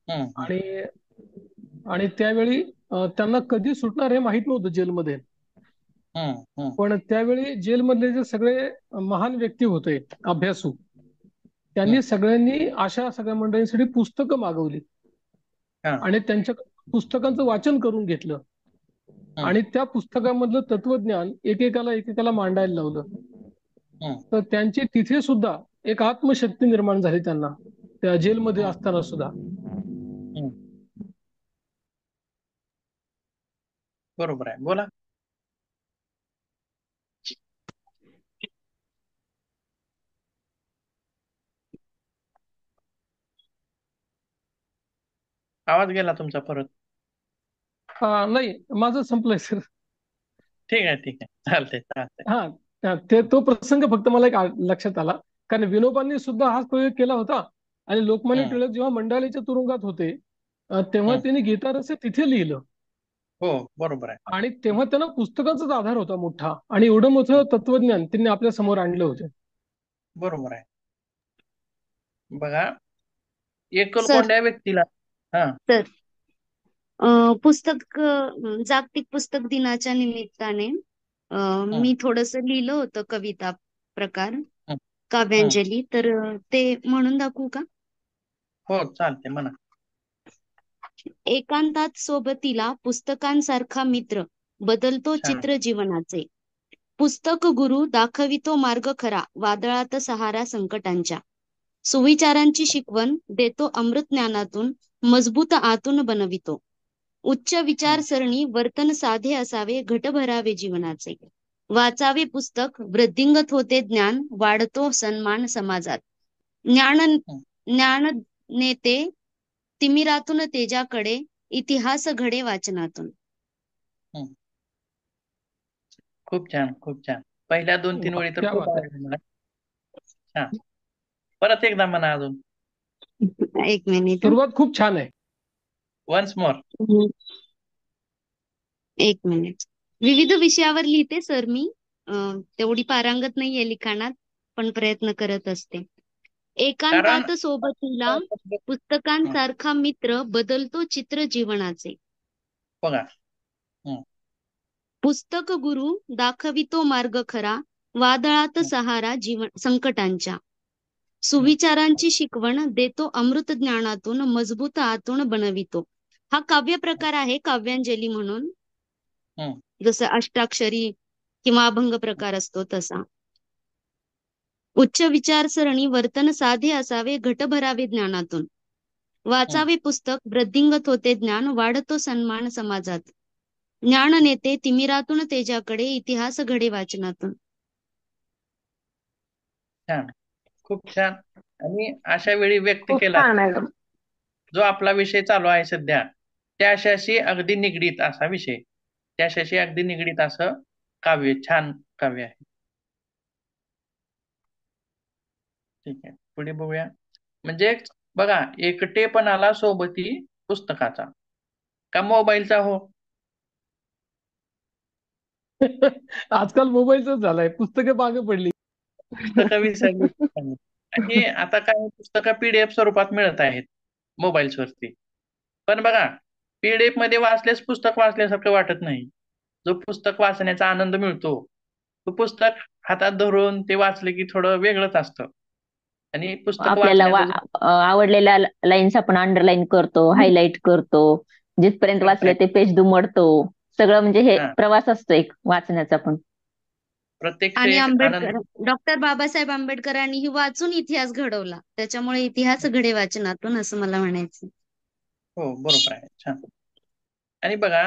हम्म. हम्म. आणि आणि त्यावेळी त्यांना कधी सुटणार हे माहित नव्हतं जेलमध्ये. हम्म. हम्म. पण त्यावेळी जेलमधले जे सगळे महान व्यक्ती होते, अभ्यासू, हम्म. त्यांनी सगळ्यांनी अशा सगळ्या मंडळींसाठी पुस्तकं मागवली हा. आणि त्यांच्या पुस्तकांचं वाचन करून घेतलं. हम्म. आणि त्या पुस्तकामधलं तत्वज्ञान एकेकाला एकेकाला मांडायला लावलं. हम्म. तर त्यांची तिथे सुद्धा एक आत्मशक्ती निर्माण झाली त्यांना, त्या जेलमध्ये हम्म. असताना सुद्धा. हम्म. बरोबर आहे, बोला. आवाज गेला तुमचा परत. नाही, माझं संपलंय सर. ठीक आहे, ठीक आहे, चालतंय चालतंय. हा, तो प्रसंग फक्त मला एक लक्षात आला. कारण विनोबांनी सुद्धा हाच प्रयोग केला होता. आणि लोकमान्य हम्म. टिळक जेव्हा मंडालेच्या तुरुंगात होते, तेव्हा हम्म. त्यांनी गीता रहस्य तिथे लिहिलं. हो, बरोबर आहे. आणि तेव्हा त्यांना पुस्तकांचाच आधार होता मोठा, आणि एवढं मोठं तत्वज्ञान त्यांनी आपल्या समोर आणलं होतं. बरोबर आहे. बघा, सर एकलकोंड्या व्यक्तीला. हा. सर जागतिक पुस्तक दिनाच्या निमित्ताने हम्म. मी थोडस लिहिलं होतं कविता प्रकार, हम्म. हम्म. काव्यांजली, तर ते म्हणून दाखवू का? हो, चालते म्हणा. एकांतात सोबतीला पुस्तकांसारखा मित्र, बदलतो छान. चित्र जीवनाचे. पुस्तक गुरु दाखवितो मार्ग खरा, वादळात सहारा संकटांच्या. सुविचारांची शिकवण देतो अमृत ज्ञानातून, मजबूत आतून बनवितो. उच्च हम्म. विचारसरणी वर्तन साधे असावे, घट भरावे जीवनाचे. वाचावे पुस्तक वृद्धिंगत होते ज्ञान, वाढतो सन्मान समाजात. ज्ञान हम्म. ज्ञान नेते तिमिरातून तेजाकडे, इतिहास घडे वाचनातून. हम्म. खूप छान, खूप छान. पहिल्या 2-3 वा, ओळी तर क्या खूप बात आहे. आवडल्या मला. छान. परत एकदा म्हणा अजून. एक मिनिट. सुरुवात खूप छान आहे. Once more. एक मिनिट. विविध विषयावर लिहिते सर मी. तेवढी पारंगत नाहीये लिखाणात, पण प्रयत्न करत असते. कारण एकांतात सोबतीला हं, पुस्तकांसारखा मित्र, बदलतो चित्र जीवनाचे. बघा. हं. पुस्तक गुरु दाखवितो मार्ग खरा, वादळात सहारा जीवन संकटांच्या. हं. सुविचारांची शिकवण देतो अमृत ज्ञानातून, मजबूत आतून बनवितो. हा काव्य प्रकार आहे, काव्यांजली म्हणून. हं. जसं अष्टाक्षरी किंवा अभंग प्रकार असतो तसा. उच्च विचारसरणी वर्तन साधे असावे, घट भरावे ज्ञानातून. हं. वाचावे पुस्तक वृद्धिंगत होते ज्ञान, वाढतो सन्मान समाजात. ज्ञान नेते तिमिरातून तेजाकडे, इतिहास घडे वाचनातून. छान. खूप छान. आणि अशा वेळी व्यक्त खूप केला छान आहे. जो आपला विषय चालू आहे सध्या, त्याच्याशी अगदी निगडीत असा विषय. त्याच्याशी अगदी निगडीत असं काव्य, छान काव्य आहे. ठीक आहे. पुढे बघूया. म्हणजे बघा, एकटेपणाला सोबती पुस्तकाचा का मोबाईलचा हो. आजकाल मोबाईलच झालाय, पुस्तके मागे पडली. पुस्तकं विसरली. आणि आता काय पुस्तकं पीडीएफ स्वरूपात मिळत आहेत मोबाईल्स वरती. पण बघा, पीडीएफ मध्ये वाचल्यास पुस्तक वाचल्यासारखं वाटत नाही. जो पुस्तक वाचण्याचा आनंद मिळतो, तो पुस्तक हातात धरून ते वाचले की थोडं वेगळंच असतं. आणि पुस्तक आपल्याला वाचण्याचा आवडलेल्या लाईन्स आपण अंडरलाईन करतो, हायलाईट करतो, जिथपर्यंत वाचलं करेक्ट. ते पेज दुमडतो. सगळं म्हणजे हे हा, प्रवास असतो एक वाचण्याचा पण. प्रत्येकचे आणि एक आनंद. डॉक्टर बाबासाहेब आंबेडकरांनीही वाचून इतिहास घडवला. त्याच्यामुळे इतिहास घडे वाचनातून, असं मला म्हणायचं. हो, बरोबर आहे, छान. आणि बघा,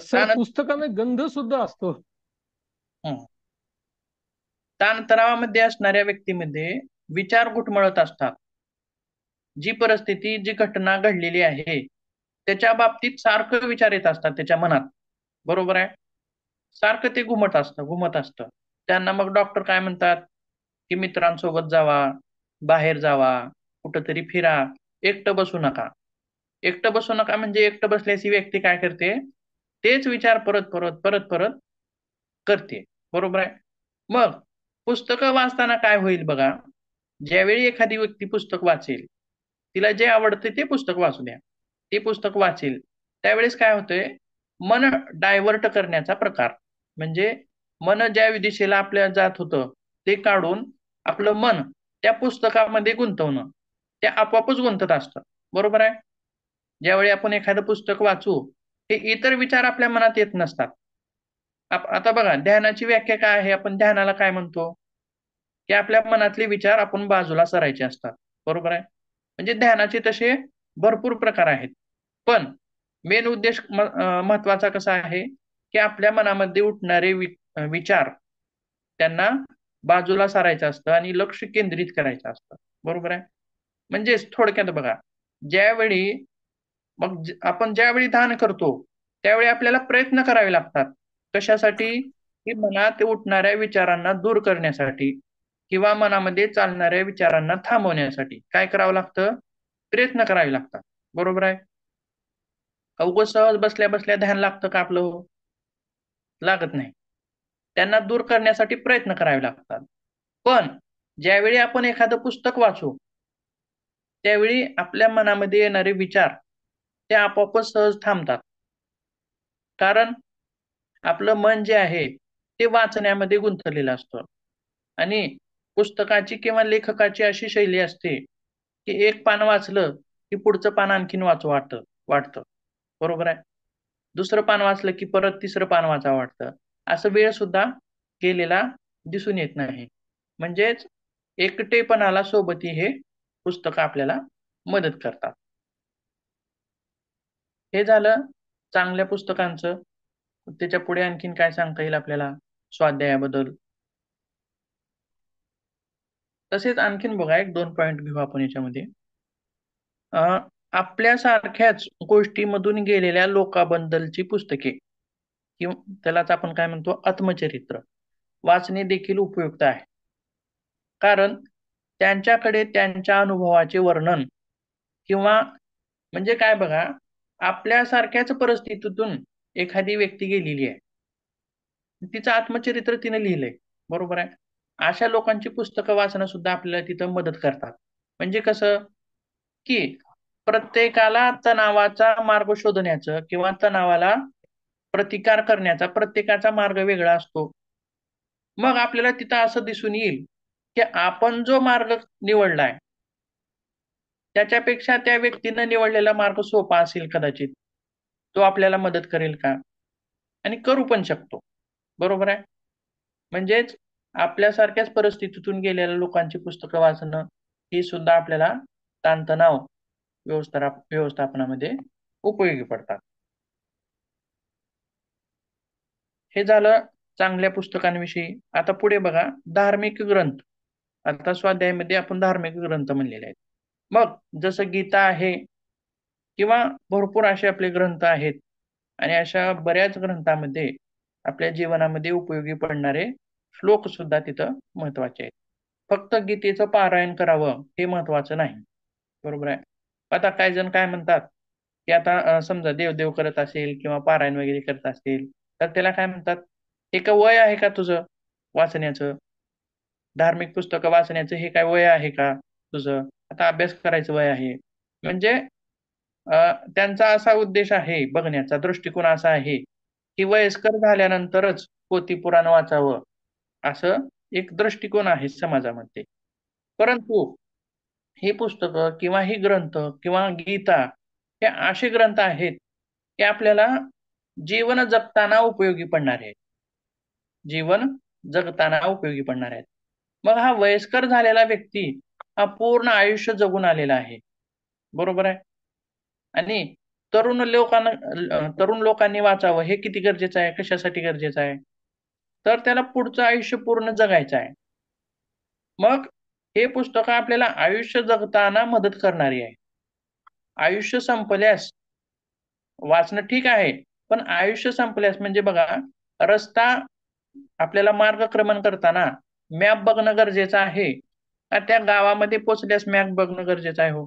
सर, ताण पुस्तकाने गंध सुद्धा असतो. हं. ताणतणावामध्ये असणाऱ्या व्यक्तीमध्ये विचार घुटमळत असतात. जी परिस्थिती, जी घटना घडलेली आहे, त्याच्या बाबतीत सारखं विचार येत असतात त्याच्या मनात. बरोबर आहे. सारखं ते घुमत असतं. त्यांना मग डॉक्टर काय म्हणतात, की मित्रांसोबत जावा, बाहेर जावा, कुठंतरी फिरा, एकटं बसू नका. एकटं बसू नका म्हणजे एकटं बसल्याची व्यक्ती काय करते, तेच विचार परत परत परत परत करते. बरोबर आहे. मग पुस्तकं वाचताना काय होईल बघा, ज्यावेळी एखादी व्यक्ती पुस्तक वाचेल, तिला जे आवडते ते पुस्तक वाचू द्या, ते पुस्तक वाचेल. त्यावेळेस काय होतंय, मन डायव्हर्ट करण्याचा प्रकार, म्हणजे मन ज्या दिशेला आपल्या जात होतं ते काढून आपलं मन त्या पुस्तकामध्ये गुंतवणं, ते आपोआपच गुंतत असतं. बरोबर आहे? ज्यावेळी आपण एखादं पुस्तक वाचू, हे इतर विचार आपल्या मनात येत नसतात. आता बघा, ध्यानाची व्याख्या काय आहे? आपण ध्यानाला काय म्हणतो? की आपल्या मनातले विचार आपण बाजूला करायचे असतात. बरोबर आहे? म्हणजे ध्यानाचे तसे भरपूर प्रकार आहेत. पण मेन उद्देश महत्वाचा कसा आहे, की आपल्या मनामध्ये उठणारे विचार त्यांना बाजूला सारायचं असतं आणि लक्ष केंद्रित करायचं असतं. बरोबर आहे? म्हणजेच थोडक्यात बघा, ज्यावेळी आपण ज्यावेळी ध्यान करतो, त्यावेळी आपल्याला प्रयत्न करावे लागतात. कशासाठी? की मनात उठणाऱ्या विचारांना दूर करण्यासाठी किंवा मनामध्ये चालणाऱ्या विचारांना थांबवण्यासाठी काय करावं लागतं? प्रयत्न करावे लागतात. बरोबर आहे? उगाच सहज बसल्या बसल्या ध्यान लागतं का आपलं? लागत नाही. त्यांना दूर करण्यासाठी प्रयत्न करावे लागतात. पण ज्यावेळी आपण एखादं पुस्तक वाचू, त्यावेळी आपल्या मनामध्ये येणारे विचार ते आपोआपच सहज थांबतात. कारण आपलं मन जे आहे ते वाचण्यामध्ये गुंतलेलं असतं आणि पुस्तकाची किंवा लेखकाची अशी शैली असते, की एक पान वाचलं की पुढचं पान आणखीन वाचू वाटतं. बरोबर आहे? दुसरं पान वाचलं की परत तिसरं पान वाचावं वाटतं. असं वेळ सुद्धा गेलेला दिसून येत नाही. म्हणजेच एकटेपणाला सोबती हे पुस्तकं आपल्याला मदत करतात. हे झालं चांगल्या पुस्तकांचं. त्याच्या पुढे आणखीन काय सांगता येईल आपल्याला स्वाध्यायाबद्दल? तसेच आणखीन बघा, एक दोन पॉईंट घेऊ आपण याच्यामध्ये. आपल्यासारख्याच गोष्टीमधून गेलेल्या लोकांबद्दलची पुस्तके किंवा त्यालाच आपण काय म्हणतो, आत्मचरित्र वाचणे देखील उपयुक्त आहे. कारण त्यांच्याकडे त्यांच्या अनुभवाचे वर्णन किंवा म्हणजे काय बघा, आपल्यासारख्याच परिस्थितीतून एखादी व्यक्ती गेलेली आहे, तिचं आत्मचरित्र तिने लिहिलंय. बरोबर आहे? अशा लोकांची पुस्तकं वाचणं सुद्धा आपल्याला तिथं मदत करतात. म्हणजे कसं, की प्रत्येकाला तणावाचा मार्ग शोधण्याचं किंवा तणावाला प्रतिकार करण्याचा प्रत्येकाचा मार्ग वेगळा असतो. मग आपल्याला तिथं असं दिसून येईल, की आपण जो मार्ग निवडलाय, त्याच्यापेक्षा त्या व्यक्तीनं निवडलेला मार्ग सोपा असेल कदाचित. तो आपल्याला मदत करेल का? आणि करू पण शकतो. बरोबर आहे? म्हणजेच आपल्यासारख्याच परिस्थितीतून गेलेल्या लोकांची पुस्तकं वाचणं, ही सुद्धा आपल्याला ताणतणाव व्यवस्थापनामध्ये उपयोगी पडतात. हे झालं चांगल्या पुस्तकांविषयी. आता पुढे बघा, धार्मिक ग्रंथ. आता स्वाध्यायामध्ये आपण धार्मिक ग्रंथ म्हणलेले आहेत. मग जसं गीता आहे किंवा भरपूर असे आपले ग्रंथ आहेत आणि अशा बऱ्याच ग्रंथामध्ये आपल्या जीवनामध्ये उपयोगी पडणारे श्लोक सुद्धा तिथं महत्वाचे आहेत. फक्त गीतेचं पारायण करावं हे महत्वाचं नाही. बरोबर आहे? आता काही जण काय म्हणतात, की आता समजा देव करत असेल किंवा पारायण वगैरे करत असेल, तर त्याला काय म्हणतात, हे का वय आहे का तुझं वाचण्याचं? धार्मिक पुस्तकं वाचण्याचं हे काय वय आहे का तुझं? आता अभ्यास करायचं वय आहे. म्हणजे त्यांचा असा उद्देश आहे, बघण्याचा दृष्टिकोन असा आहे, की वयस्कर झाल्यानंतरच पोथी पुराण वाचावं, असं एक दृष्टिकोन आहे समाजामध्ये. परंतु ही पुस्तकं किंवा ही ग्रंथ किंवा गीता हे असे ग्रंथ आहेत, की आपल्याला जीवन जगताना उपयोगी पडणारे आहेत. जीवन जगताना उपयोगी पडणार आहेत. मग हा वयस्कर झालेला व्यक्ती हा पूर्ण आयुष्य जगून आलेला आहे. बरोबर आहे? आणि तरुण लोकांनी वाचावं हे किती गरजेचं आहे? कशासाठी गरजेचं आहे? तर त्याला पुढचं आयुष्य पूर्ण जगायचं आहे. मग हे पुस्तक आपल्याला आयुष्य जगताना मदत करणारी आहे. आयुष्य संपल्यास वाचणं ठीक आहे, पण आयुष्य संपल्यास म्हणजे बघा, रस्ता आपल्याला मार्गक्रमण करताना मॅप बघणं गरजेचं आहे का त्या गावामध्ये पोहोचल्यास मॅप बघणं गरजेचं आहे? हो.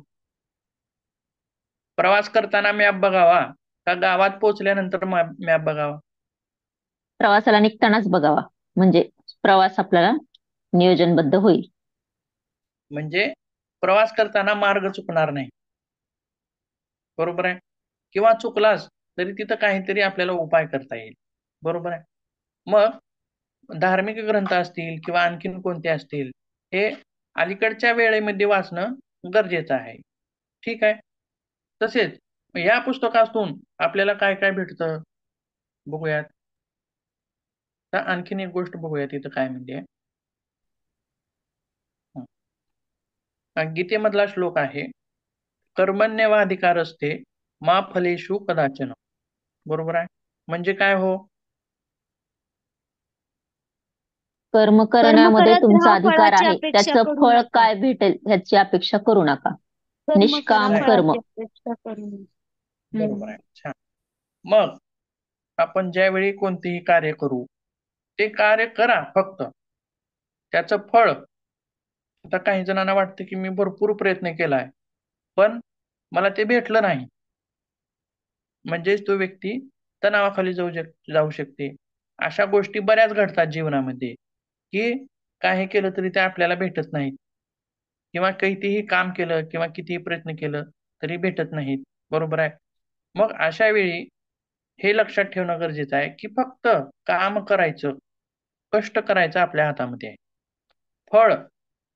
प्रवास करताना मॅप बघावा का गावात पोहोचल्यानंतर मॅप बघावा? प्रवासाला निघतानाच बघावा, म्हणजे प्रवास आपल्याला नियोजनबद्ध होईल. म्हणजे प्रवास करताना मार्ग चुकणार नाही. बरोबर आहे. किंवा चुकलाच तरी तिथं काहीतरी आपल्याला उपाय करता येईल. बरोबर आहे. मग धार्मिक ग्रंथ असतील किंवा आणखीन कोणते असतील, हे अलीकडच्या वेळेमध्ये वाचणं गरजेचं आहे. ठीक आहे. तसेच या पुस्तकातून आपल्याला काय काय भेटतं बघूयात. तर आणखीन एक गोष्ट बघूयात इथं काय म्हणते. गीतेमधला श्लोक आहे, कर्मण्यवाधिकारस्ते मा फलेषु कदाचन. बरोबर आहे. म्हणजे काय हो? कर्म कर्म करण्यामध्ये करत तुमचा राहा, अधिकार फळाची आहे, अपेक्षा त्याचं करू फळ नका. काय भेटेल ह्याची अपेक्षा करू नका. कर्म करा, निष्काम नाही. कर्म. फळाची अपेक्षा करू नका. बरोबर आहे. छान. मग आपण ज्यावेळी कोणतेही कार्य करू, ते कार्य करा फक्त. त्याचं फळ, आता काही जणांना वाटतं की मी भरपूर प्रयत्न केलाय पण मला ते भेटलं नाही, म्हणजेच तो व्यक्ती तणावाखाली जाऊ शकते. अशा गोष्टी बऱ्याच घडतात जीवनामध्ये, की काही केलं तरी ते आपल्याला भेटत नाहीत, किंवा कितीही काम केलं किंवा कितीही प्रयत्न केलं तरी भेटत नाहीत. बरोबर आहे. मग अशा वेळी हे लक्षात ठेवणं गरजेचं आहे की फक्त काम करायचं, कष्ट करायचं आपल्या हातामध्ये आहे. फळ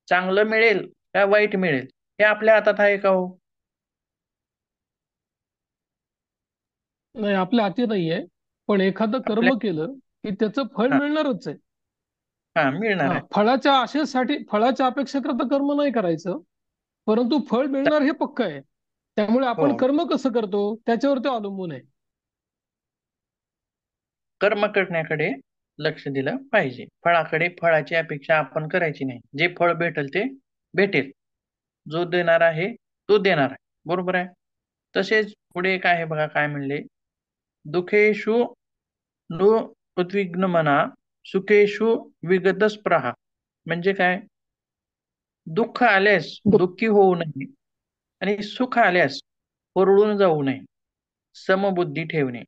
चांगलं मिळेल का वाईट मिळेल हे आपल्या हातात आहे का हो? नाही, आपल्या हाती नाहीये. पण एखादं आपल्या कर्म केलं की त्याचं फळ हा मिळणारच आहे. हा मिळणार हा, आहे. फळाच्या आशेसाठी, फळाच्या अपेक्षा करता कर्म नाही करायचं, परंतु फळ मिळणार हे पक्क आहे. त्यामुळे हो, आपण कर्म कसं करतो त्याच्यावर ते अवलंबून आहे. कर्म करण्याकडे लक्ष दिलं पाहिजे. फळाकडे, फळाची अपेक्षा आपण करायची नाही. जे फळ भेटेल ते भेटेल. जो देणार आहे तो देणार आहे. बरोबर आहे. तसेच पुढे काय आहे बघा, काय म्हणले, दुःखेषु नु उद्विग्नमना सुखेषु विगतस्पृहा. म्हणजे काय? दुःख आल्यास दुःख दुःखी होऊ नये आणि सुख आल्यास हुरळून जाऊ नये. समबुद्धी ठेवणे.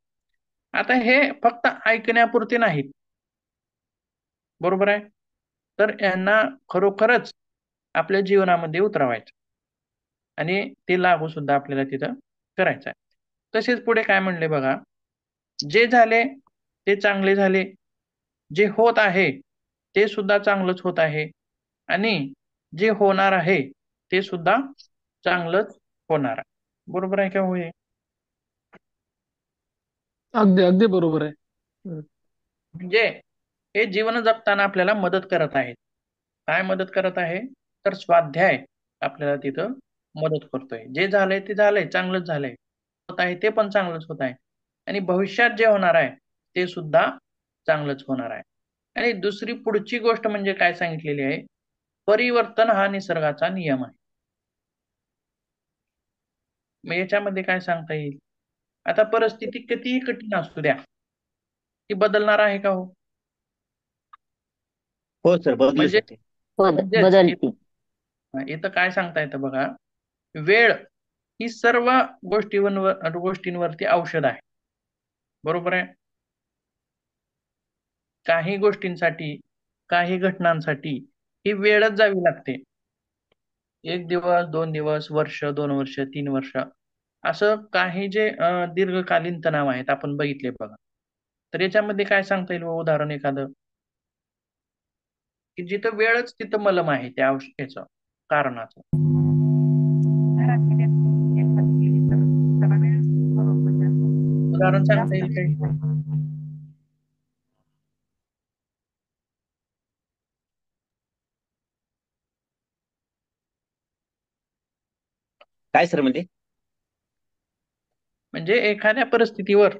आता हे फक्त ऐकण्यापुरते नाहीत. बरोबर आहे. तर यांना खरोखरच आपल्या जीवनामध्ये उतरवायचं आणि ते लागू सुद्धा आपल्याला तिथं करायचं आहे. तसेच पुढे काय म्हणले बघा, जे झाले ते चांगले झाले, जे होत आहे ते सुद्धा चांगलंच होत आहे आणि जे होणार आहे ते सुद्धा चांगलंच होणार आहे. बरोबर आहे का होय? अगदी अगदी बरोबर आहे. म्हणजे हे जीवन जगताना आपल्याला मदत करत आहेत. काय मदत करत आहे? तर स्वाध्याय आपल्याला तिथं मदत करतोय. जे झालंय ते झालंय, चांगलंच झालंय. होत आहे ते पण चांगलंच होत आहे आणि भविष्यात जे होणार आहे ते सुद्धा चांगलंच होणार आहे. आणि दुसरी पुढची गोष्ट म्हणजे काय सांगितलेली आहे, परिवर्तन हा निसर्गाचा नियम आहे. मग याच्यामध्ये काय सांगता येईल? आता परिस्थिती कितीही कठीण असू द्या, ती बदलणार आहे का हो? हो सर, बदलू म्हणजे शकते. म्हणजेच बदलती. इथं काय सांगता येतं बघा, वेळ ही सर्व गोष्टींवरती औषध आहे. बरोबर आहे. काही गोष्टींसाठी, काही घटनांसाठी ही वेळच जावी लागते. 1 दिवस, 2 दिवस, वर्ष, 2 वर्ष, 3 वर्ष, असं काही जे दीर्घकालीन तणाव आहेत आपण बघितले बघा. तर याच्यामध्ये काय सांगता येईल उदाहरण एखादं, की जिथं वेळच तिथं मलम आहे त्या औषधाचं, कारणाचं. उदाहरण सांगता येईल काही? काय सर म्हणजे? म्हणजे एखाद्या परिस्थितीवर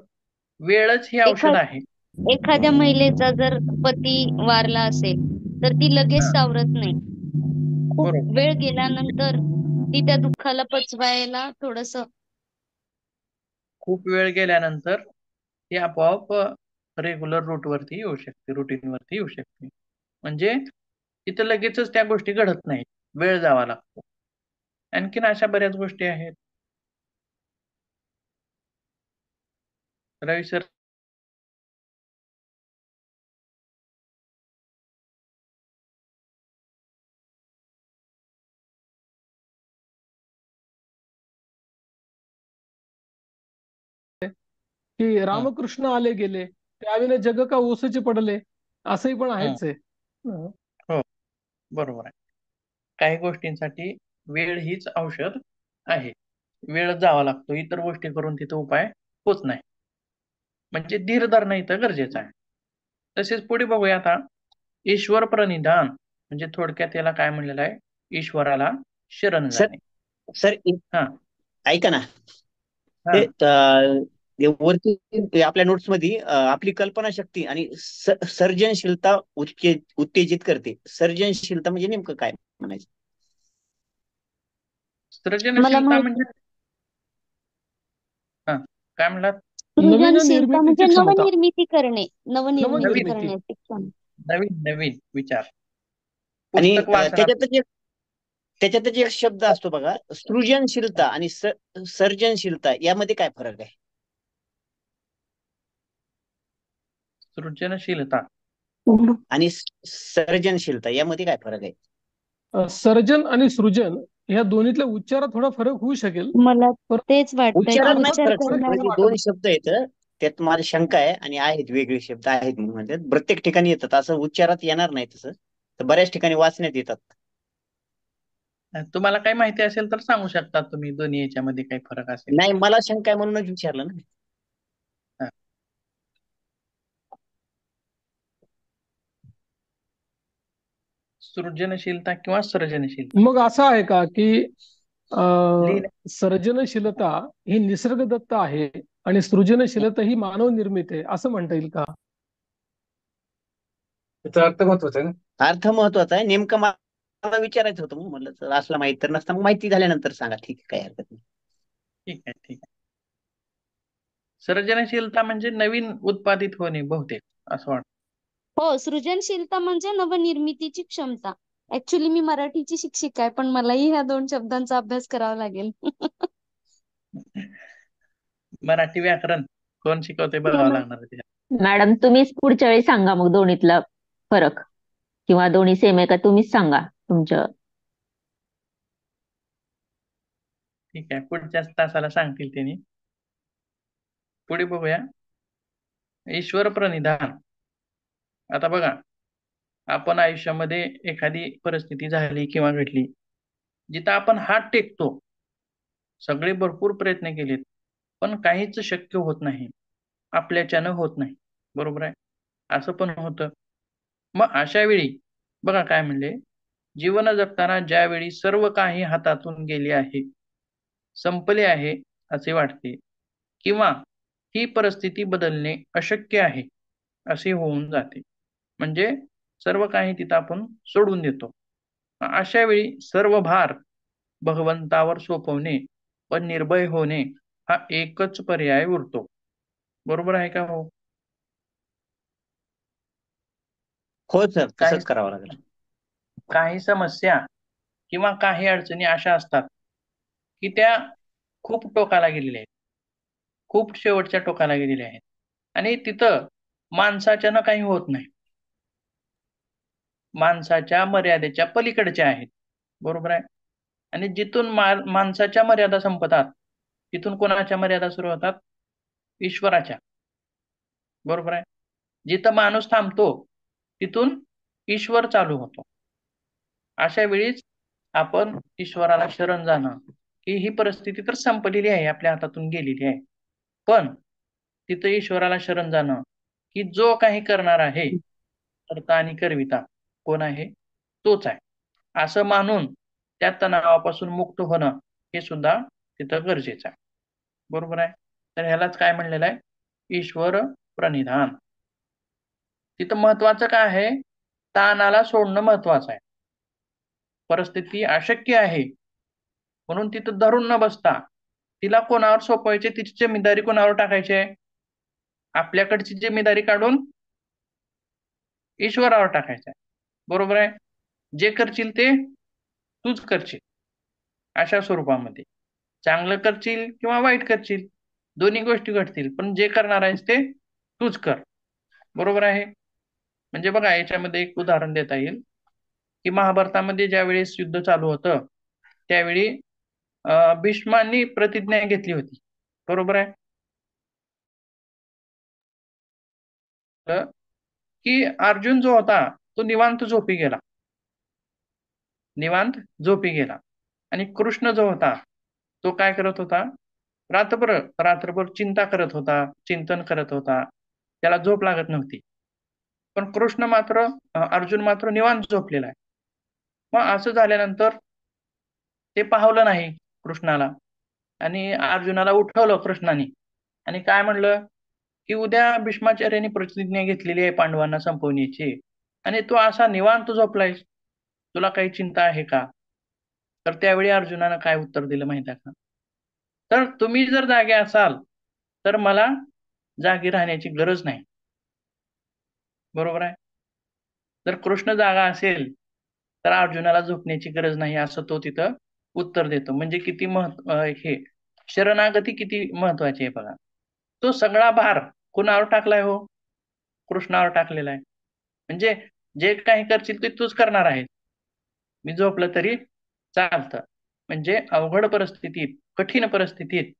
वेळच ही औषध आहे. एखाद्या महिलेचा जर पती वारला असेल तर ती लगेच हा, सावरत नाही. खूप बरोबर. वेळ गेल्यानंतर ती त्या दुःखाला पचवायला थोडस. खूप वेळ गेल्यानंतर ती आपोआप रेग्युलर रूटवरती येऊ शकते, रुटीनवरती येऊ शकते. म्हणजे तिथं लगेचच त्या गोष्टी घडत नाहीत, वेळ जावा लागतो. आणखीन अशा बऱ्याच गोष्टी आहेत. रवी सर की हं, रामकृष्ण आले गेले त्यावेळेला जग का ओसचे पडले, असंही पण हं. आहेच आहे. हं. हो, बरोबर आहे. काही गोष्टींसाठी वेळ हीच औषध आहे. वेळ जावा लागतो. इतर गोष्टी करून तिथं उपाय होत नाही. म्हणजे धीर धरणं इथं गरजेचं आहे. तसेच पुढे बघूया आता, ईश्वर प्रणिधान म्हणजे थोडक्यात याला काय म्हणलेलं आहे? ईश्वराला शरण सर जाणे. सर हां, ऐका ना. ते हां. ते वरती ते आपल्या नोट्स मध्ये आपली कल्पनाशक्ती आणि सर्जनशीलता उत्तेजित करते. सर्जनशीलता म्हणजे नेमकं काय म्हणायचं? मला सृजनशीलता माहित म्हणजे हां, काय म्हणलात? नवीन सृजनशीलता म्हणजे निर्मितीची क्षमता. नवनिर्मिती करणे, नवनिर्मिती नवीन, नवनिर्मिती. करण्याची क्षमता. नवीन विचार. आणि पुस्तक वाचनात त्याच्यातच एक शब्द असतो बघा, सृजनशीलता आणि सर्जनशीलता यामध्ये काय फरक आहे? सृजनशीलता. आणि सर्जनशीलता यामध्ये काय फरक आहे? सर्जन आणि सृजन ह्या दोन्हीतल्या उच्चारात थोडा फरक होऊ शकेल, मला पण तेच वाटतंय की उच्चारात नाही अर्थात उच्चार फरक सर, फरक करणारे एवढा म्हणजे वाटत दोन नाही. शब्द आहेत. त्यात माझी शंका आहे, आणि आहेत वेगळे शब्द आहेत म्हणून म्हणतात. प्रत्येक ठिकाणी येतात असं उच्चारात येणार नाही तसं, तर बऱ्याच ठिकाणी वाचण्यात येतात. तुम्हाला काही माहिती असेल तर सांगू शकता तुम्ही दोन्ही याच्यामध्ये काही फरक असेल. नाही, मला शंका आहे म्हणूनच विचारलं ना. हां. सृजनशीलता किंवा सर्जनशीलता. मग असं आहे का की लिहिण्या सर्जनशीलता ही निसर्गदत्त आहे आणि सृजनशीलता ही मानव निर्मित आहे, असं म्हणता येईल का? त्याचा अर्थ महत्वाचा आहे ना. अर्थ महत्वाचा आहे. नेमकं मला विचारायचं होतं, मग म्हणलं जर असला माहिती तर नसता, मग माहिती झाल्यानंतर सांगा. ठीक आहे, काही हरकत नाही. ठीक आहे, ठीक आहे. सर्जनशीलता म्हणजे नवीन उत्पादित होणे बहुतेक असं वाटतं. हो, सृजनशीलता म्हणजे नवनिर्मितीची क्षमता. ऍक्च्युली मी मराठीची शिक्षिका आहे, पण मलाही ह्या 2 शब्दांचा अभ्यास करावा लागेल. मराठी व्याकरण कोण शिकवते हो बघावं ना. लागणार आहे त्याच्यात. मॅडम तुम्हीच पुढच्या वेळी सांगा मग दोन्हीतला फरक, किंवा दोन्ही सेम आहे का तुम्हीच सांगा तुमच्या. ठीक आहे, पुढच्याच तासाला सांगतील त्यांनी. पुढे बघूया, ईश्वर प्रणिधान. आता बघा, आपण आयुष्यामध्ये एखादी परिस्थिती झाली किंवा घडली, जिथं आपण हात टेकतो, सगळे भरपूर प्रयत्न केलेत, पण काहीच शक्य होत नाही. आपल्याच्यानं होत नाही. बरोबर आहे? असं पण होतं. मग अशा वेळी बघा काय म्हणले, जीवन जगताना ज्यावेळी सर्व काही हातातून गेले आहे, संपले आहे असे वाटते, किंवा ही परिस्थिती बदलणे अशक्य आहे असे होऊन जाते. म्हणजे सर्व काही तिथं आपण सोडून देतो. अशा वेळी सर्व भार भगवंतावर सोपवणे व निर्भय होणे हा एकच पर्याय उरतो. बरोबर आहे का हो? हो सर, काही तसंच करावं लागेल. काही समस्या किंवा काही अडचणी अशा असतात की त्या खूप टोकाला गेलेल्या आहेत, खूप शेवटच्या टोकाला गेलेल्या आहेत, आणि तिथं माणसाच्यानं काही होत नाही. माणसाच्या मर्यादेच्या पलीकडच्या आहेत. बरोबर आहे? आणि जिथून माणसाच्या मर्यादा संपतात, तिथून कोणाच्या मर्यादा सुरू होतात? ईश्वराच्या. बरोबर आहे? जिथं माणूस थांबतो, तिथून ईश्वर चालू होतो. अशा वेळीच आपण ईश्वराला शरण जाणं, की ही परिस्थिती तर संपलेली आहे, आपल्या हातातून गेलेली आहे. पण तिथं ईश्वराला शरण जाणं, की जो काही करणार आहे, कर्ता आणि करविता कोण आहे? तोच आहे. असं मानून त्या तणावापासून मुक्त होणं हे सुद्धा तिथं गरजेचं आहे. बरोबर आहे? तर ह्यालाच काय म्हणलेलं आहे? ईश्वर प्रणिधान. तिथं महत्वाचं काय आहे? ताणाला सोडणं महत्वाचं आहे. परिस्थिती अशक्य आहे म्हणून तिथं धरून न बसता तिला कोणावर सोपवायचे, तिची जिम्मेदारी कोणावर टाकायची आहे? आपल्याकडची जिम्मेदारी काढून ईश्वरावर टाकायचं आहे. बरोबर आहे? जे करशील ते तूच करशील, अशा स्वरूपामध्ये. चांगलं करशील किंवा वाईट करशील, दोन्ही गोष्टी घडतील, पण जे करणार आहेस ते तूच कर. बरोबर आहे? म्हणजे बघा, याच्यामध्ये एक उदाहरण देता येईल की महाभारतामध्ये ज्या वेळेस युद्ध चालू होतं, त्यावेळी भीष्मांनी प्रतिज्ञा घेतली होती. बरोबर आहे? की अर्जुन जो होता तो निवांत झोपी गेला. निवांत झोपी गेला. आणि कृष्ण जो होता तो काय करत होता, रात्रभर रात्रभर चिंता करत होता, चिंतन करत होता. त्याला झोप लागत नव्हती. पण कृष्ण मात्र अर्जुन मात्र निवांत झोपलेला आहे. मग असं झाल्यानंतर ते पाहवलं नाही कृष्णाला, आणि अर्जुनाला उठवलं कृष्णाने आणि काय म्हणलं की उद्या भीष्माचार्यांनी प्रतिज्ञा घेतलेली आहे पांडवांना संपवण्याची, आणि तू असा निवांत झोपलायस, तुला काही चिंता आहे का? तर त्यावेळी अर्जुनानं काय उत्तर दिलं माहिती आहे का? तर तुम्ही जर जागे असाल तर मला जागी राहण्याची गरज नाही. बरोबर आहे. जर कृष्ण जागा असेल तर अर्जुनाला झोपण्याची गरज नाही, असं तो तिथं उत्तर देतो. म्हणजे किती हे शरणागती किती महत्वाची आहे बघा. तो सगळा भार कुणावर टाकलाय हो? कृष्णावर टाकलेला आहे. म्हणजे जे काही करशील ते तूच करणार आहे, मी झोपलं तरी चालतं. म्हणजे अवघड परिस्थितीत, कठीण परिस्थितीत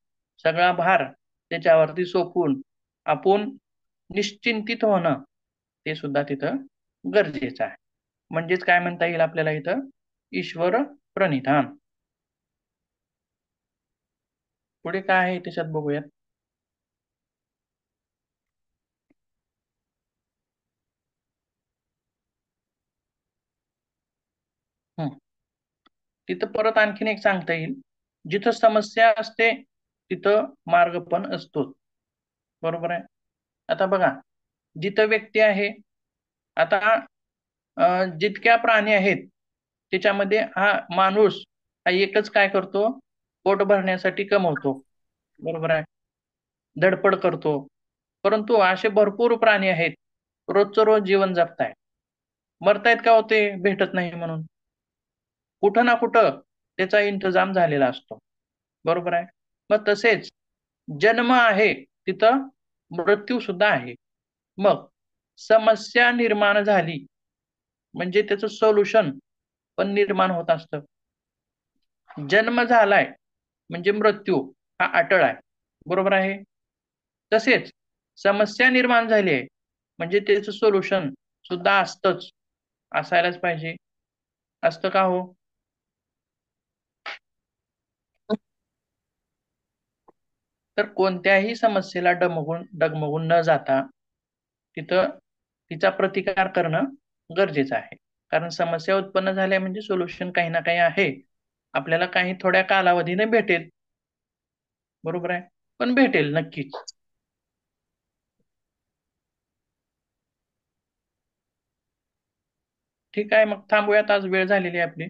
सगळा भार त्याच्यावरती सोपवून आपण निश्चिंतित होणं ते सुद्धा तिथं गरजेचं आहे. म्हणजेच काय म्हणता येईल आपल्याला इथं, ईश्वर प्रणिधान. पुढे काय आहे त्याच्यात बघूयात. तिथं परत आणखीन एक सांगता येईल, जिथं समस्या असते तिथं मार्ग पण असतो. बरोबर आहे. आता बघा, जिथं व्यक्ती आहे, आता जितक्या प्राणी आहेत त्याच्यामध्ये हा माणूस हा एकच काय करतो, पोट भरण्यासाठी कमवतो. बरोबर आहे. धडपड करतो. परंतु असे भरपूर प्राणी आहेत रोजचं रोज जीवन जगतायत. मरतायत का होते, भेटत नाही म्हणून. कुठं ना कुठं त्याचा इंतजाम झालेला असतो. बरोबर आहे. मग तसेच जन्म आहे तिथं मृत्यू सुद्धा आहे. मग समस्या निर्माण झाली म्हणजे त्याचं सोल्युशन पण निर्माण होत असतं. जन्म झालाय म्हणजे मृत्यू हा अटळ आहे. बरोबर आहे. तसेच समस्या निर्माण झाली आहे म्हणजे त्याचं सोल्युशन सुद्धा असतंच, असायलाच पाहिजे. असतं का हो? तर कोणत्याही समस्येला डगमगून न जाता तिथं तिचा प्रतिकार करणं गरजेचं आहे. कारण समस्या उत्पन्न झाल्या म्हणजे सोल्युशन काही ना काही आहे, आपल्याला काही थोड्या कालावधीने भेटेल. बरोबर आहे. पण भेटेल नक्कीच. ठीक आहे, मग थांबूयात, आज वेळ झालेली आहे आपली.